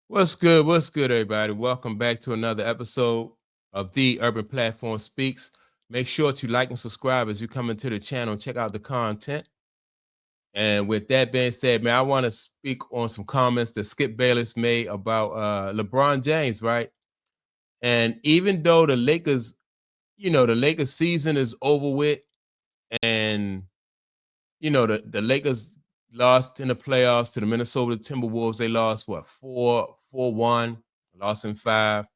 What's good? What's good, everybody? Welcome back to another episode of The Urban Platform Speaks. Make sure to like and subscribe as you come into the channel and check out the content. And with that being said, man, I want to speak on some comments that Skip Bayless made about LeBron James, right? And even though the Lakers, the Lakers season is over with, and the Lakers lost in the playoffs to the Minnesota Timberwolves. They lost what 4-1, lost in 5.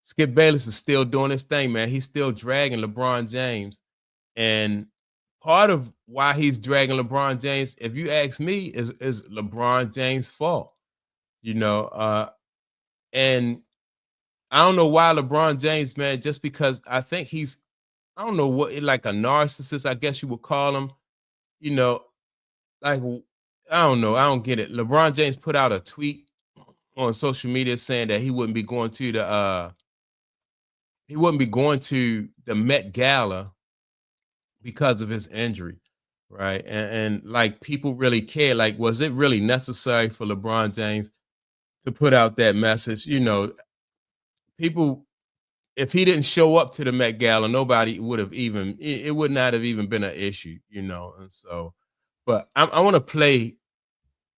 Skip Bayless is still doing his thing, man. He's still dragging LeBron James. And part of why he's dragging LeBron James, if you ask me, is LeBron James' fault. And I don't know why LeBron James, man, just because I think I don't know what, like a narcissist, I guess you would call him. You know, like, I don't know. I don't get it. LeBron James put out a tweet on social media saying that he wouldn't be going to the Met Gala because of his injury, right? And like, people really care. Like, was it really necessary for LeBron James to put out that message? People, if he didn't show up to the Met Gala, nobody would have even, it would not have even been an issue, And so, but I want to play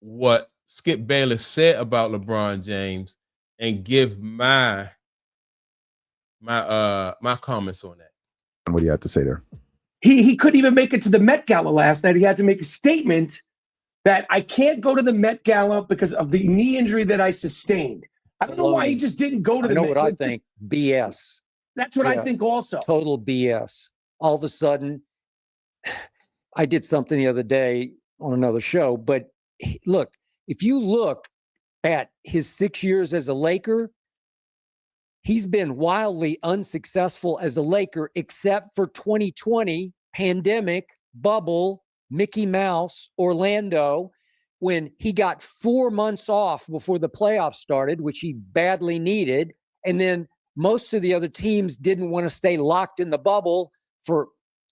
what Skip Bayless said about LeBron James and give my comments on that. What do you have to say there? He couldn't even make it to the Met Gala last night. He had to make a statement that I can't go to the Met Gala because of the knee injury that I sustained. I don't know why he just didn't go to the Met Gala. I know what I think. BS. That's what I think also. Total BS. All of a sudden, I did something the other day on another show, but look, if you look at his 6 years as a Laker, he's been wildly unsuccessful as a Laker, except for 2020, pandemic, bubble, Mickey Mouse, Orlando, when he got 4 months off before the playoffs started, which he badly needed. And then most of the other teams didn't want to stay locked in the bubble for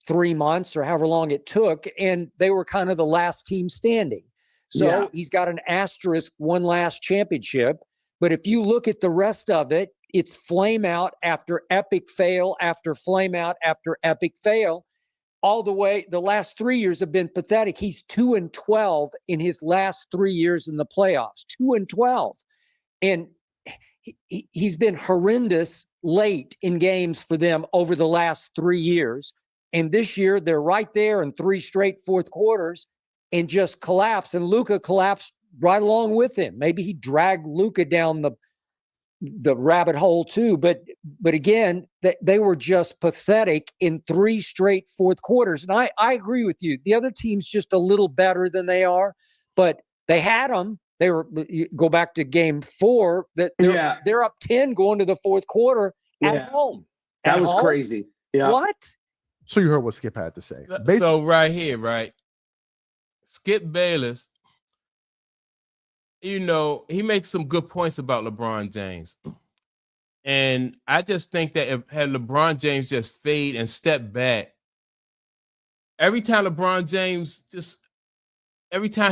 3 months or however long it took. And they were kind of the last team standing. So he's got an asterisk, one last championship. But if you look at the rest of it, it's flame out after epic fail, after flame out, after epic fail. All the way, the last 3 years have been pathetic. He's 2-12 in his last 3 years in the playoffs, 2-12. And he's been horrendous late in games for them over the last 3 years. And this year, they're right there in 3 straight fourth quarters and just collapse. And Luka collapsed right along with him. Maybe he dragged Luka down the rabbit hole too. But again, they were just pathetic in 3 straight fourth quarters. And I agree with you. The other team's just a little better than they are, but they had them. They were, go back to game 4, that they're up 10 going to the fourth quarter at home. That was crazy. Yeah. What? So you heard what Skip had to say. So right here, right? Skip Bayless, he makes some good points about LeBron James. And I just think that if had LeBron James just fade and step back, every time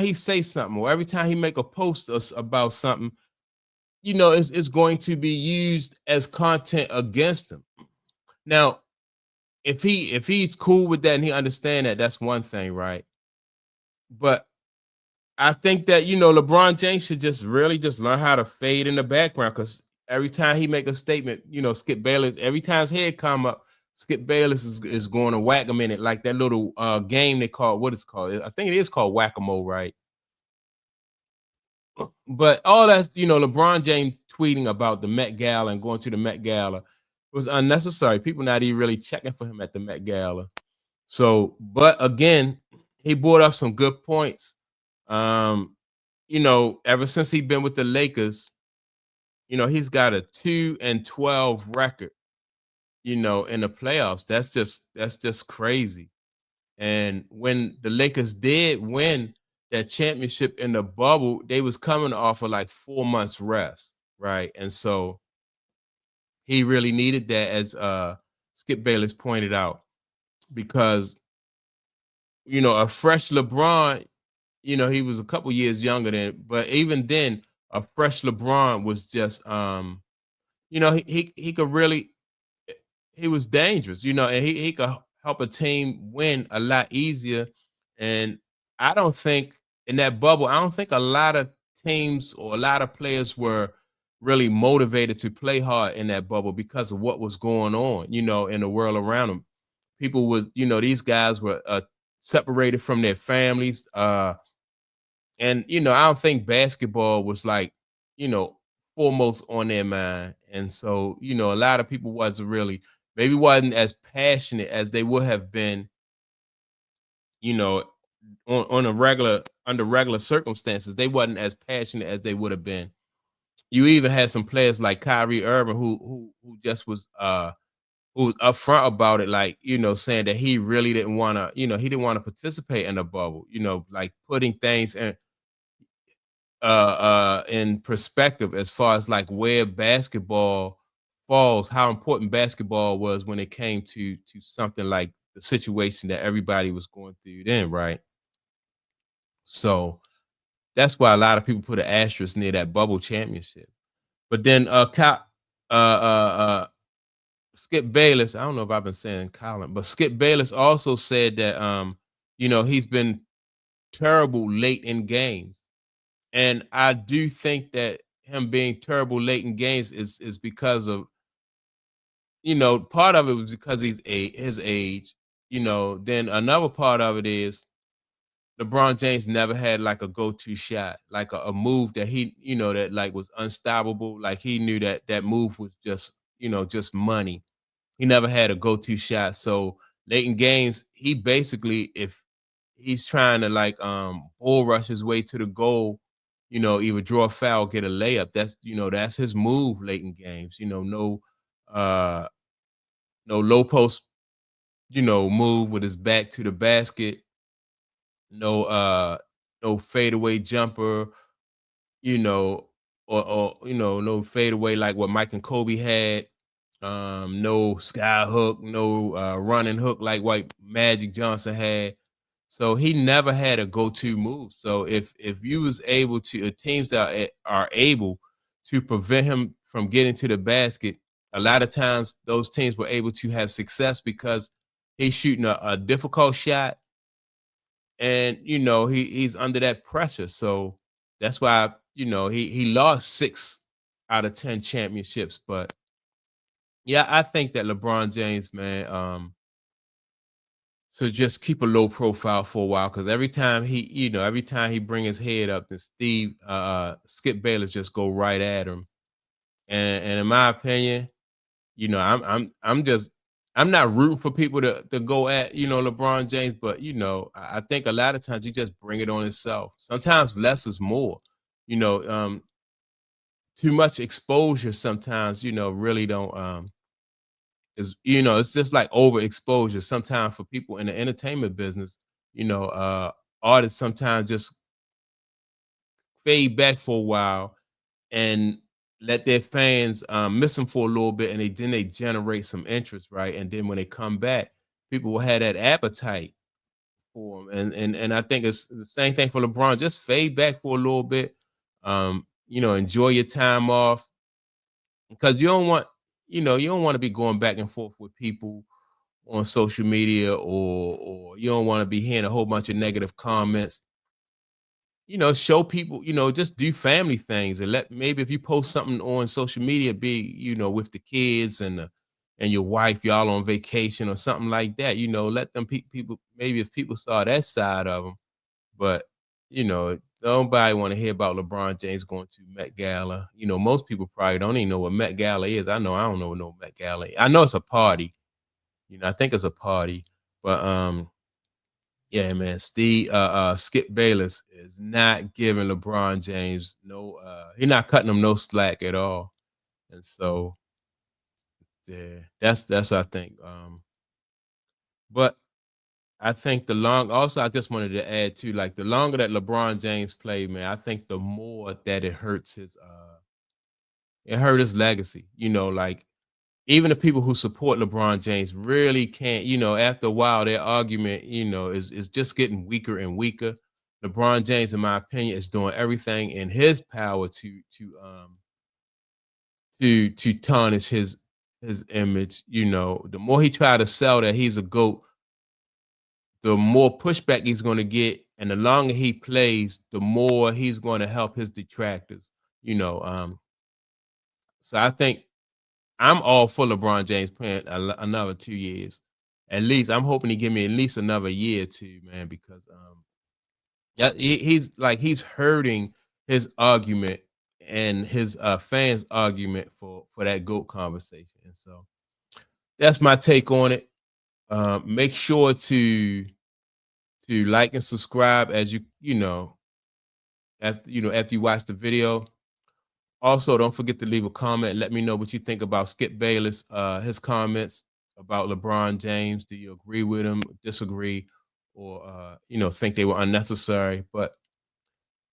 he say something or every time he make a post about something, it's going to be used as content against him. Now, if he's cool with that and he understand that, that's one thing, right? But I think that, LeBron James should just really just learn how to fade in the background, because every time he make a statement, Skip Bayless, every time his head come up, Skip Bayless is going to whack him in it, like that little game they call, what it's called. I think it is called whack-a-mole, right? But all that's, LeBron James tweeting about the Met Gala and going to the Met Gala was unnecessary. People not even really checking for him at the Met Gala. So, but again, he brought up some good points. Ever since he's been with the Lakers, he's got a 2-12 record, in the playoffs. That's just crazy. And when the Lakers did win that championship in the bubble, they was coming off of like 4 months rest, right? And so he really needed that, as Skip Bayless pointed out, because a fresh LeBron, he was a couple years younger than, but even then, a fresh LeBron was just he could really, he was dangerous, and he could help a team win a lot easier. And I don't think in that bubble, I don't think a lot of teams or a lot of players were really motivated to play hard in that bubble because of what was going on, in the world around them. People was, these guys were separated from their families. And I don't think basketball was like, foremost on their mind. And so, a lot of people maybe wasn't as passionate as they would have been, you know, under regular circumstances. They wasn't as passionate as they would have been. You even had some players like Kyrie Irving who just was who was upfront about it, like, saying that he really didn't want to, he didn't want to participate in the bubble, like putting things in perspective as far as like where basketball falls, how important basketball was when it came to something like the situation that everybody was going through then, right? So that's why a lot of people put an asterisk near that bubble championship. But then Skip Bayless, I don't know if I've been saying Colin, but Skip Bayless also said that he's been terrible late in games. And I do think that him being terrible late in games is because of, part of it was because his age, then another part of it is LeBron James never had like a go-to shot, like a move that he, that like was unstoppable. Like he knew that move was just money. He never had a go-to shot. So late in games, he basically, if he's trying to like bull rush his way to the goal, either draw a foul, get a layup. That's his move late in games. No low post, move with his back to the basket. No fadeaway jumper, or no fadeaway like what Mike and Kobe had. No sky hook, no running hook like what Magic Johnson had. So he never had a go-to move. So if you was able to, teams that are able to prevent him from getting to the basket, a lot of times those teams were able to have success because he's shooting a difficult shot, and he's under that pressure. So that's why he lost 6 out of 10 championships. But yeah, I think that LeBron James, man, so just keep a low profile for a while, because every time he bring his head up, then Skip Bayless just go right at him. And in my opinion, I'm not rooting for people to go at LeBron James, but I think a lot of times you just bring it on itself. Sometimes less is more. Too much exposure sometimes really don't it's just like overexposure sometimes for people in the entertainment business. Artists sometimes just fade back for a while and let their fans miss them for a little bit, and then they generate some interest, right? And then when they come back, people will have that appetite for them. And I think it's the same thing for LeBron. Just fade back for a little bit. Enjoy your time off, because you don't want to be going back and forth with people on social media, or you don't want to be hearing a whole bunch of negative comments. Show people, just do family things, and maybe if you post something on social media, be, with the kids and your wife, y'all on vacation or something like that, let them people, maybe if people saw that side of them. But, nobody want to hear about LeBron James going to Met Gala. Most people probably don't even know what Met Gala is. I don't know what no Met Gala is. I know it's a party. I think it's a party, but, yeah, man, Skip Bayless is not giving LeBron James he's not cutting him no slack at all. And so, yeah, that's what I think. But I think also I just wanted to add too, like the longer that LeBron James played, man, I think the more that it hurt his legacy. Like even the people who support LeBron James really can't, after a while, their argument, is just getting weaker and weaker. LeBron James, in my opinion, is doing everything in his power to tarnish his image. You know, the more he try to sell that he's a GOAT, the more pushback he's going to get, and the longer he plays, the more he's going to help his detractors. You know, so I think I'm all for LeBron James playing another 2 years. At least I'm hoping he give me at least another year or two, man, because yeah, he's hurting his argument and his fans' argument for that GOAT conversation. And so that's my take on it. Make sure to like and subscribe as you know after you watch the video. Also, don't forget to leave a comment. Let me know what you think about Skip Bayless, his comments about LeBron James. Do you agree with him, disagree, or think they were unnecessary? But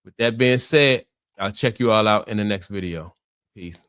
with that being said, I'll check you all out in the next video. Peace.